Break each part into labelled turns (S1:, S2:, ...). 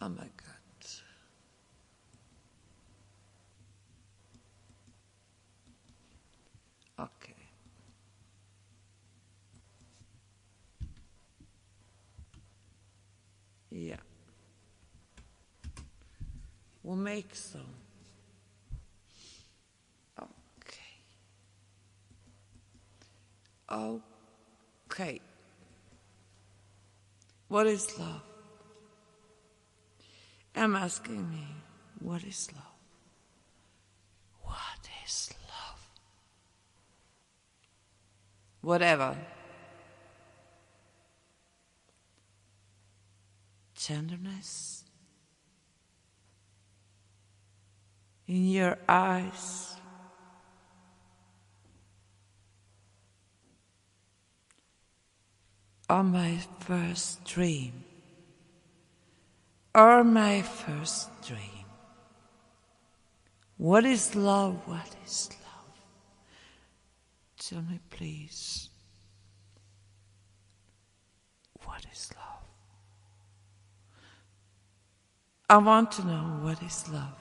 S1: Oh my God. Okay. Yeah. We'll make some. Okay. Okay. What is love? I'm asking me, what is love? What is love? Whatever. Tenderness in your eyes. Or my first dream. Or my first dream. What is love? What is love? Tell me, please. What is love? I want to know what is love.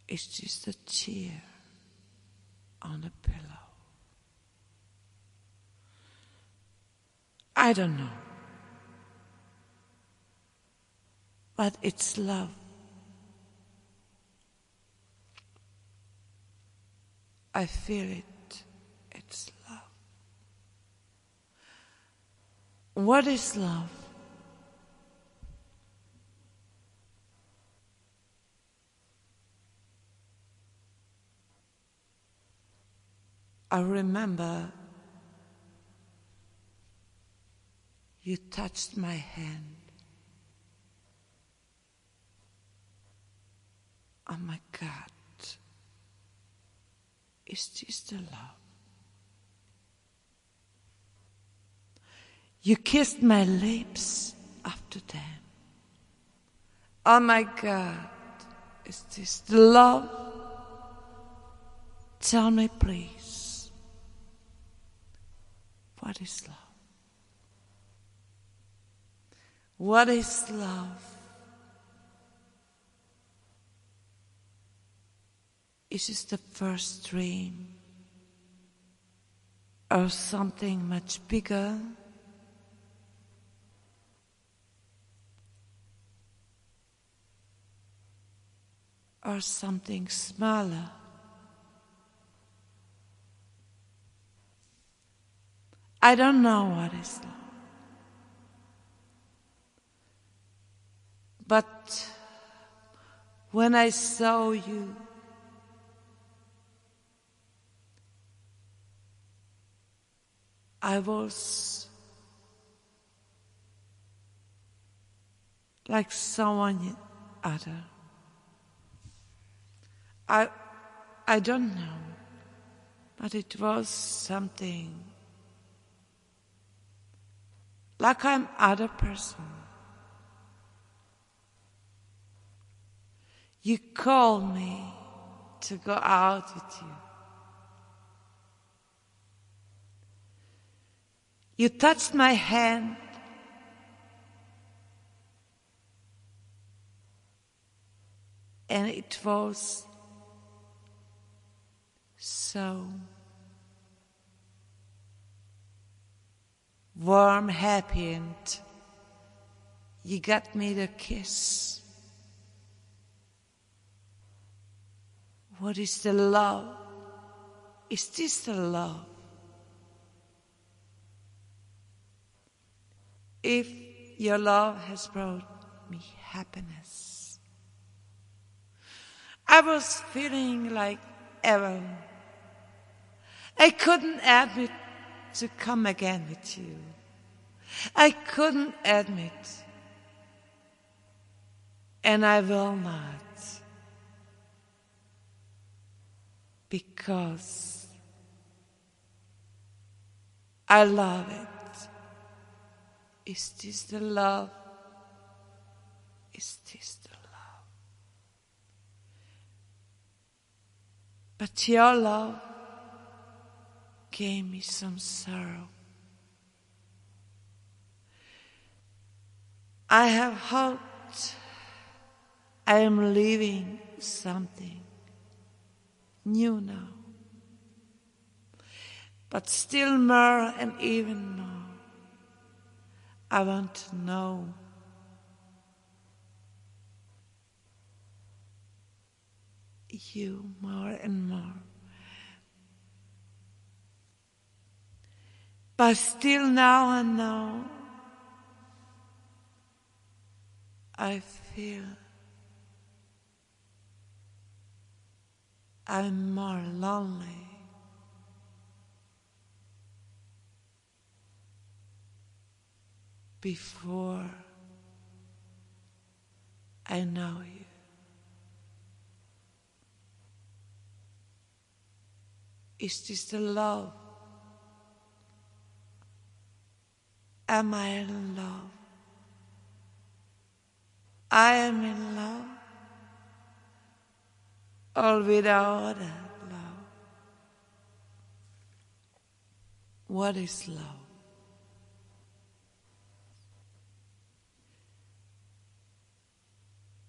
S1: It's just a tear on a pillow. I don't know. But it's love. I feel it. It's love. What is love? I remember you touched my hand. Oh my God. It's just a love. You kissed my lips after that. Oh my God. Is this the love? Tell me please. What is love? What is love? Is this the first dream? Or something much bigger? Or something smaller? I don't know what is love. But when I saw you, I was like someone other. I don't know, but it was something like I'm other person. You called me to go out with you. You touched my hand. And it was so warm, happy, and you got me the kiss. What is the love? Is this the love? If your love has brought me happiness, I was feeling like ever. I couldn't admit to come again with you. I couldn't admit, and I will not, because I love it. Is this the love? Is this the love? But your love gave me some sorrow. I have hoped I am leaving something new now, but still more and even more. I want to know you more and more. But still now I know I feel I'm more lonely. Before I know you. Is this the love? Am I in love? I am in love, or without that love. What is love?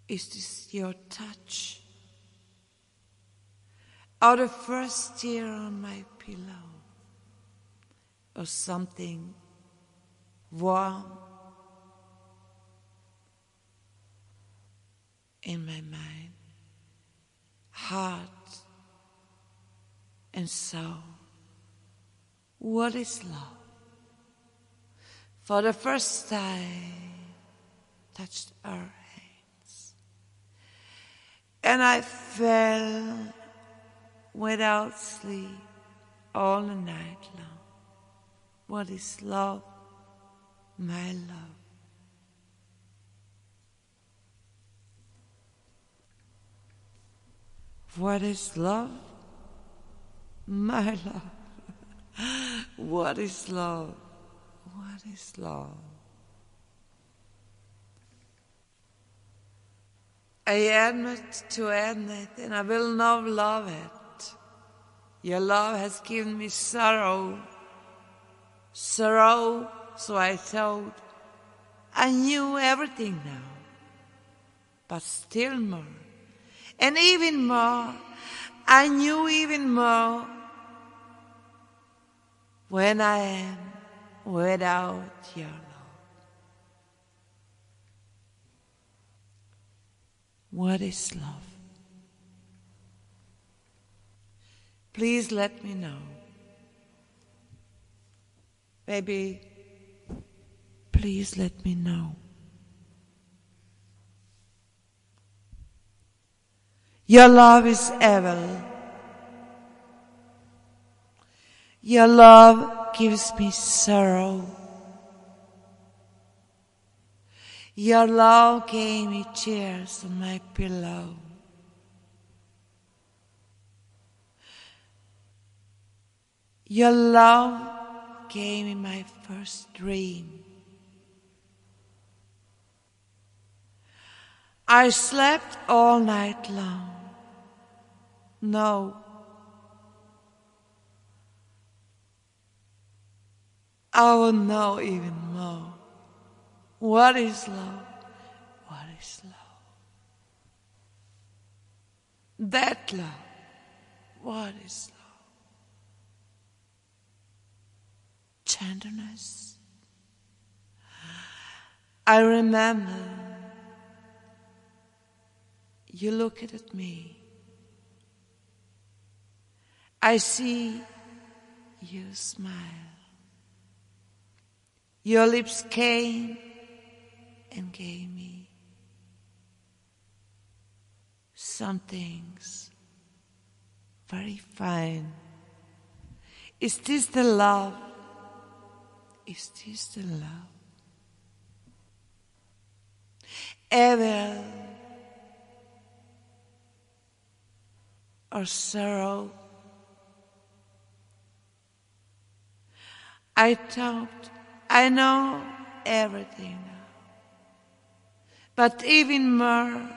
S1: Is this your touch? Or the first tear on my pillow? Or something warm in my mind, heart and soul? What is love? For the first time, touched our hands, and I fell without sleep all the night long. What is love, my love? What is love, my love? What is love? What is love? I admit to end it, and I will not love it. Your love has given me sorrow, so I thought I knew everything now, but still more, and even more, I knew even more when I am without your love. What is love? Please let me know. Baby, please let me know. Your love is evil. Your love gives me sorrow. Your love gave me tears on my pillow. Your love gave me my first dream. I slept all night long. No. I will know even more. What is love? What is love? That love. What is love? Tenderness. I remember you looked at me. I see you smile. Your lips came and gave me some things very fine. Is this the love? Is this the love? Evil or sorrow? I thought I know everything now, but even more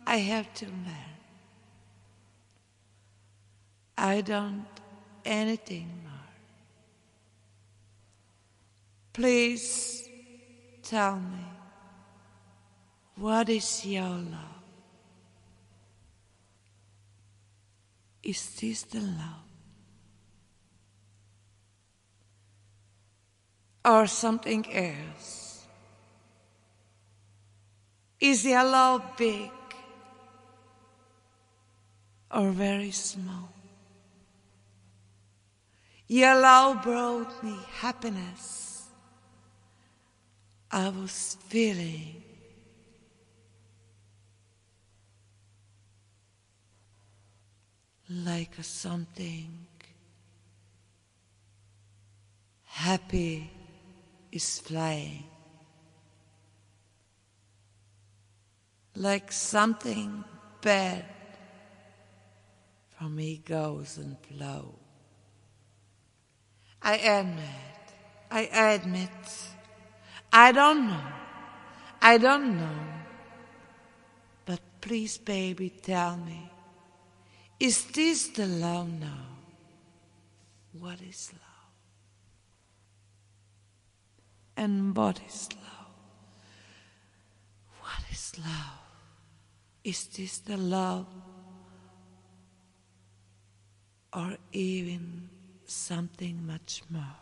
S1: I have to learn. I don't anything more. Please tell me What is your love? Is this the love? Or something else? Is your love big or very small? Your love brought me happiness. I was feeling like a something happy is flying, like something bad from me goes and blow. I admit, I don't know, but please baby tell me, is this the love now? What is love? And what is love? What is love? Is this the love? Or even something much more?